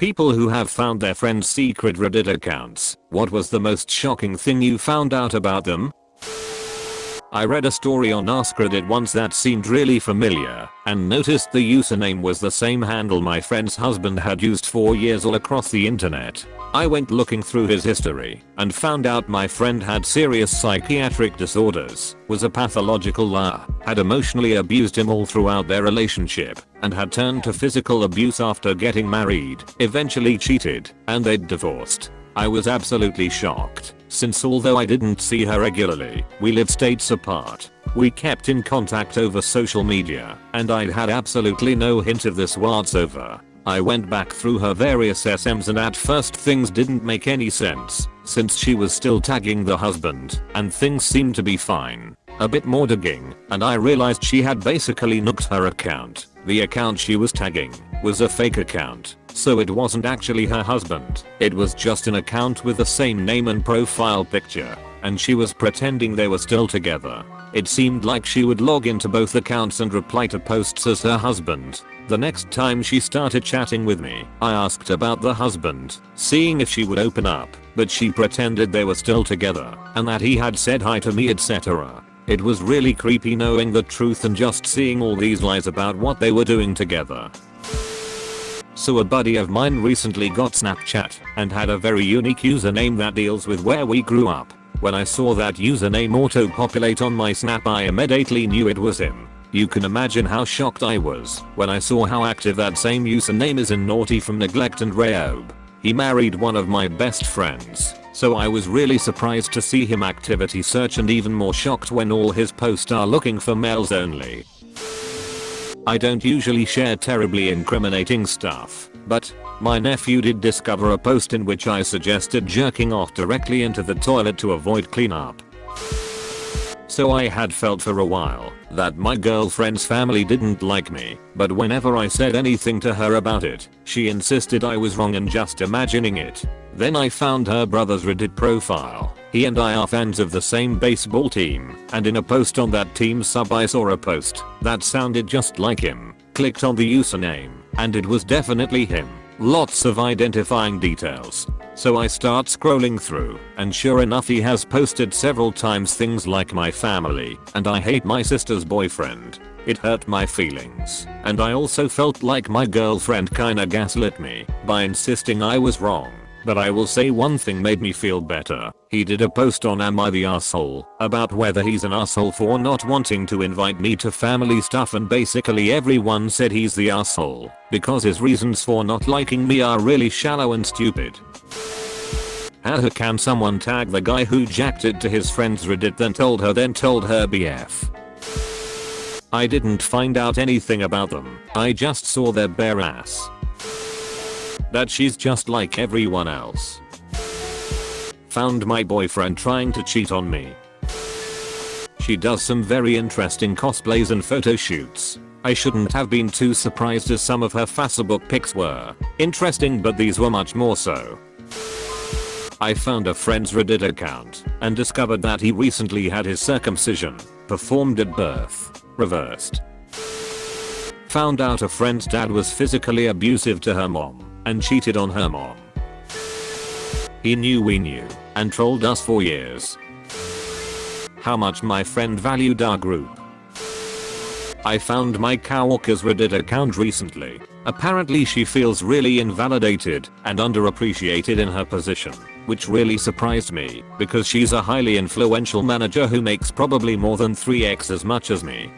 People who have found their friends' secret Reddit accounts. What was the most shocking thing you found out about them? I read a story on Ask Reddit once that seemed really familiar and noticed the username was the same handle my friend's husband had used for years all across the internet. I went looking through his history and found out my friend had serious psychiatric disorders, was a pathological liar, had emotionally abused him all throughout their relationship, and had turned to physical abuse after getting married, eventually cheated, and they'd divorced. I was absolutely shocked, since although I didn't see her regularly, we lived states apart. We kept in contact over social media, and I'd had absolutely no hint of this whatsoever. I went back through her various SMs and at first things didn't make any sense, since she was still tagging the husband, and things seemed to be fine. A bit more digging, and I realized she had basically nuked her account. The account she was tagging was a fake account, so it wasn't actually her husband. It was just an account with the same name and profile picture, and she was pretending they were still together. It seemed like she would log into both accounts and reply to posts as her husband. The next time she started chatting with me, I asked about the husband, seeing if she would open up, but she pretended they were still together and that he had said hi to me, etc. It was really creepy knowing the truth and just seeing all these lies about what they were doing together. So a buddy of mine recently got Snapchat and had a very unique username that deals with where we grew up. When I saw that username auto-populate on my Snap, I immediately knew it was him. You can imagine how shocked I was when I saw how active that same username is in Naughty from Neglect and Rayob. He married one of my best friends, so I was really surprised to see him activity search and even more shocked when all his posts are looking for males only. I don't usually share terribly incriminating stuff, but my nephew did discover a post in which I suggested jerking off directly into the toilet to avoid cleanup. So I had felt for a while that my girlfriend's family didn't like me, but whenever I said anything to her about it, she insisted I was wrong and just imagining it. Then I found her brother's Reddit profile. He and I are fans of the same baseball team, and in a post on that team's sub I saw a post that sounded just like him. Clicked on the username, and it was definitely him. Lots of identifying details. So I start scrolling through, and sure enough he has posted several times things like my family, and I hate my sister's boyfriend. It hurt my feelings, and I also felt like my girlfriend kinda gaslit me by insisting I was wrong. But I will say one thing made me feel better. He did a post on Am I the Asshole about whether he's an asshole for not wanting to invite me to family stuff, and basically everyone said he's the asshole because his reasons for not liking me are really shallow and stupid. How can someone tag the guy who jacked it to his friend's Reddit then told her BF? I didn't find out anything about them. I just saw their bare ass. That she's just like everyone else. Found my boyfriend trying to cheat on me. She does some very interesting cosplays and photo shoots. I shouldn't have been too surprised as some of her Facebook pics were interesting, but these were much more so. I found a friend's Reddit account and discovered that he recently had his circumcision performed at birth reversed. Found out a friend's dad was physically abusive to her mom and cheated on her mom. He knew we knew and trolled us for years. How much my friend valued our group. I found my coworker's Reddit account recently. Apparently she feels really invalidated and underappreciated in her position, which really surprised me because she's a highly influential manager who makes probably more than 3x as much as me.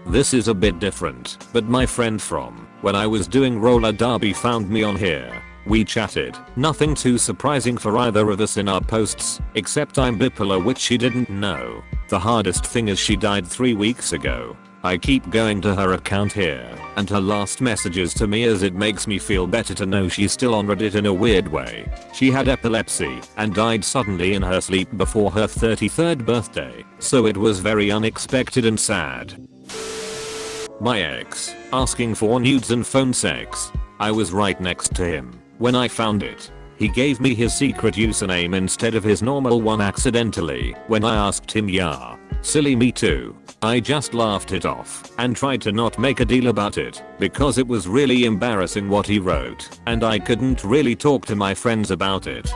This is a bit different, but my friend from when I was doing roller derby found me on here. We chatted, nothing too surprising for either of us in our posts, except I'm bipolar, which she didn't know. The hardest thing is she died 3 weeks ago. I keep going to her account here and her last messages to me as it makes me feel better to know she's still on Reddit in a weird way. She had epilepsy and died suddenly in her sleep before her 33rd birthday, so it was very unexpected and sad. My ex, asking for nudes and phone sex. I was right next to him when I found it. He gave me his secret username instead of his normal one accidentally when I asked him. Yeah, Silly me too. I just laughed it off and tried to not make a deal about it because it was really embarrassing what he wrote and I couldn't really talk to my friends about it.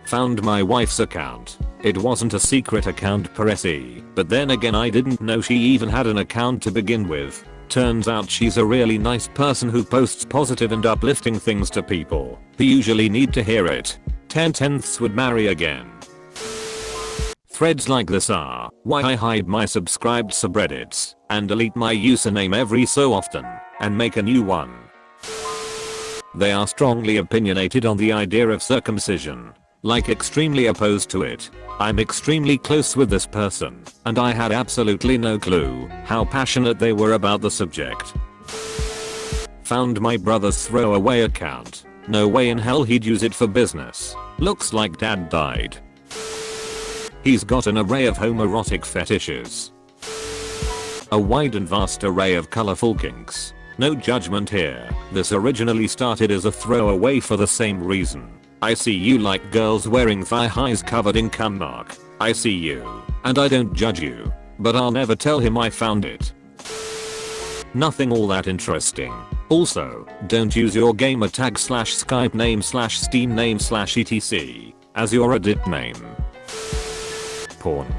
Found my wife's account. It wasn't a secret account per se, but then again I didn't know she even had an account to begin with. Turns out she's a really nice person who posts positive and uplifting things to people who usually need to hear it. 10/10ths would marry again. Threads like this are why I hide my subscribed subreddits and delete my username every so often and make a new one. They are strongly opinionated on the idea of circumcision. Like extremely opposed to it. I'm extremely close with this person and I had absolutely no clue how passionate they were about the subject. Found my brother's throwaway account. No way in hell he'd use it for business. Looks like dad died. He's got an array of homoerotic fetishes. A wide and vast array of colorful kinks. No judgment here. This originally started as a throwaway for the same reason. I see you like girls wearing thigh highs covered in cum mark. I see you. And I don't judge you. But I'll never tell him I found it. Nothing all that interesting. Also, don't use your gamer tag / Skype name / Steam name / etc. as your Reddit name. Porn.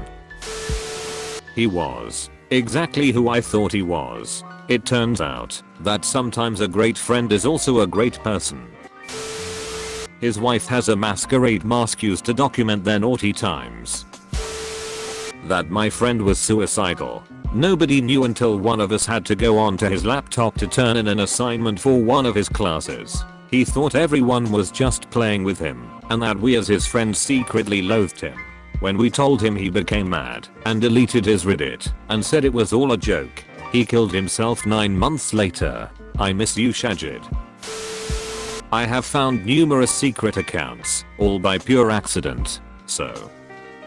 He was exactly who I thought he was. It turns out that sometimes a great friend is also a great person. His wife has a masquerade mask used to document their naughty times. That my friend was suicidal. Nobody knew until one of us had to go onto his laptop to turn in an assignment for one of his classes. He thought everyone was just playing with him and that we as his friends secretly loathed him. When we told him, he became mad and deleted his Reddit and said it was all a joke. He killed himself 9 months later. I miss you, Shajid. I have found numerous secret accounts, all by pure accident, so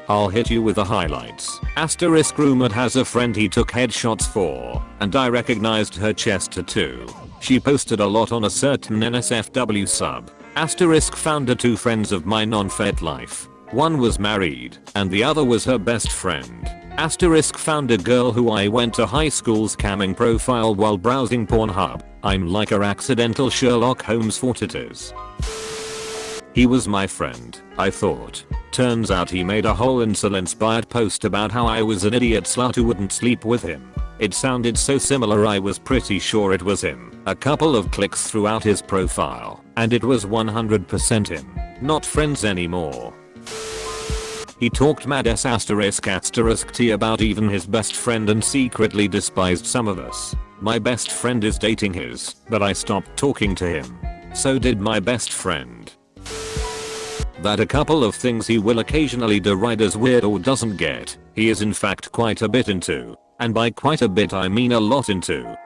I'll hit you with the highlights. Asterisk rumored has a friend he took headshots for, and I recognized her chest tattoo. She posted a lot on a certain NSFW sub. Asterisk found her 2 friends of mine on FetLife. One was married, and the other was her best friend. Asterisk found a girl who I went to high school's camming profile while browsing Pornhub. I'm like her accidental Sherlock Holmes for titties. He was my friend, I thought. Turns out he made a whole incel-inspired post about how I was an idiot slut who wouldn't sleep with him. It sounded so similar I was pretty sure it was him. A couple of clicks throughout his profile, and it was 100% him. Not friends anymore. He talked mad ***t about even his best friend and secretly despised some of us. My best friend is dating his, but I stopped talking to him. So did my best friend. That a couple of things he will occasionally deride as weird or doesn't get, he is in fact quite a bit into. And by quite a bit I mean a lot into.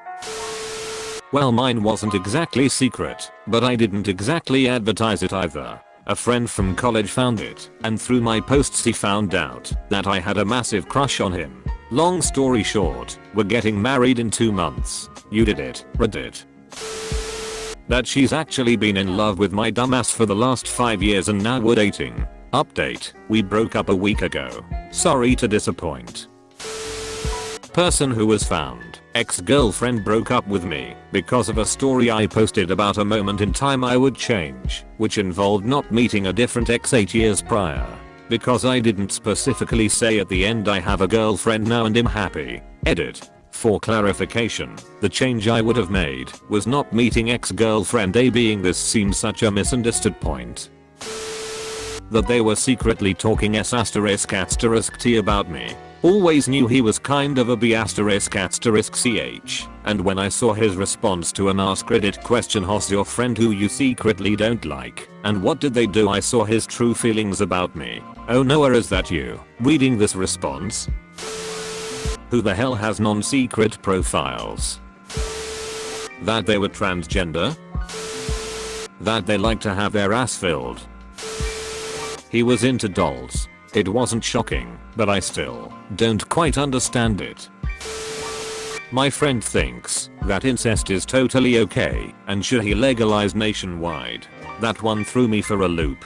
Well, mine wasn't exactly secret, but I didn't exactly advertise it either. A friend from college found it, and through my posts he found out that I had a massive crush on him. Long story short, we're getting married in 2 months. You did it, Reddit. That she's actually been in love with my dumbass for the last 5 years and now we're dating. Update, we broke up a week ago. Sorry to disappoint. Person who was found. Ex-girlfriend broke up with me because of a story I posted about a moment in time I would change, which involved not meeting a different ex 8 years prior. Because I didn't specifically say at the end I have a girlfriend now and am happy. Edit. For clarification, the change I would have made was not meeting ex-girlfriend A, being this seems such a misunderstood point. That they were secretly talking ***t about me. Always knew he was kind of a B****ch, and when I saw his response to an Ask Reddit question, "Who's your friend who you secretly don't like, and what did they do?" I saw his true feelings about me. Oh no, is that you? Reading this response? Who the hell has non-secret profiles? That they were transgender? That they like to have their ass filled? He was into dolls. It wasn't shocking, but I still don't quite understand it. My friend thinks that incest is totally okay and should be legalized nationwide. That one threw me for a loop.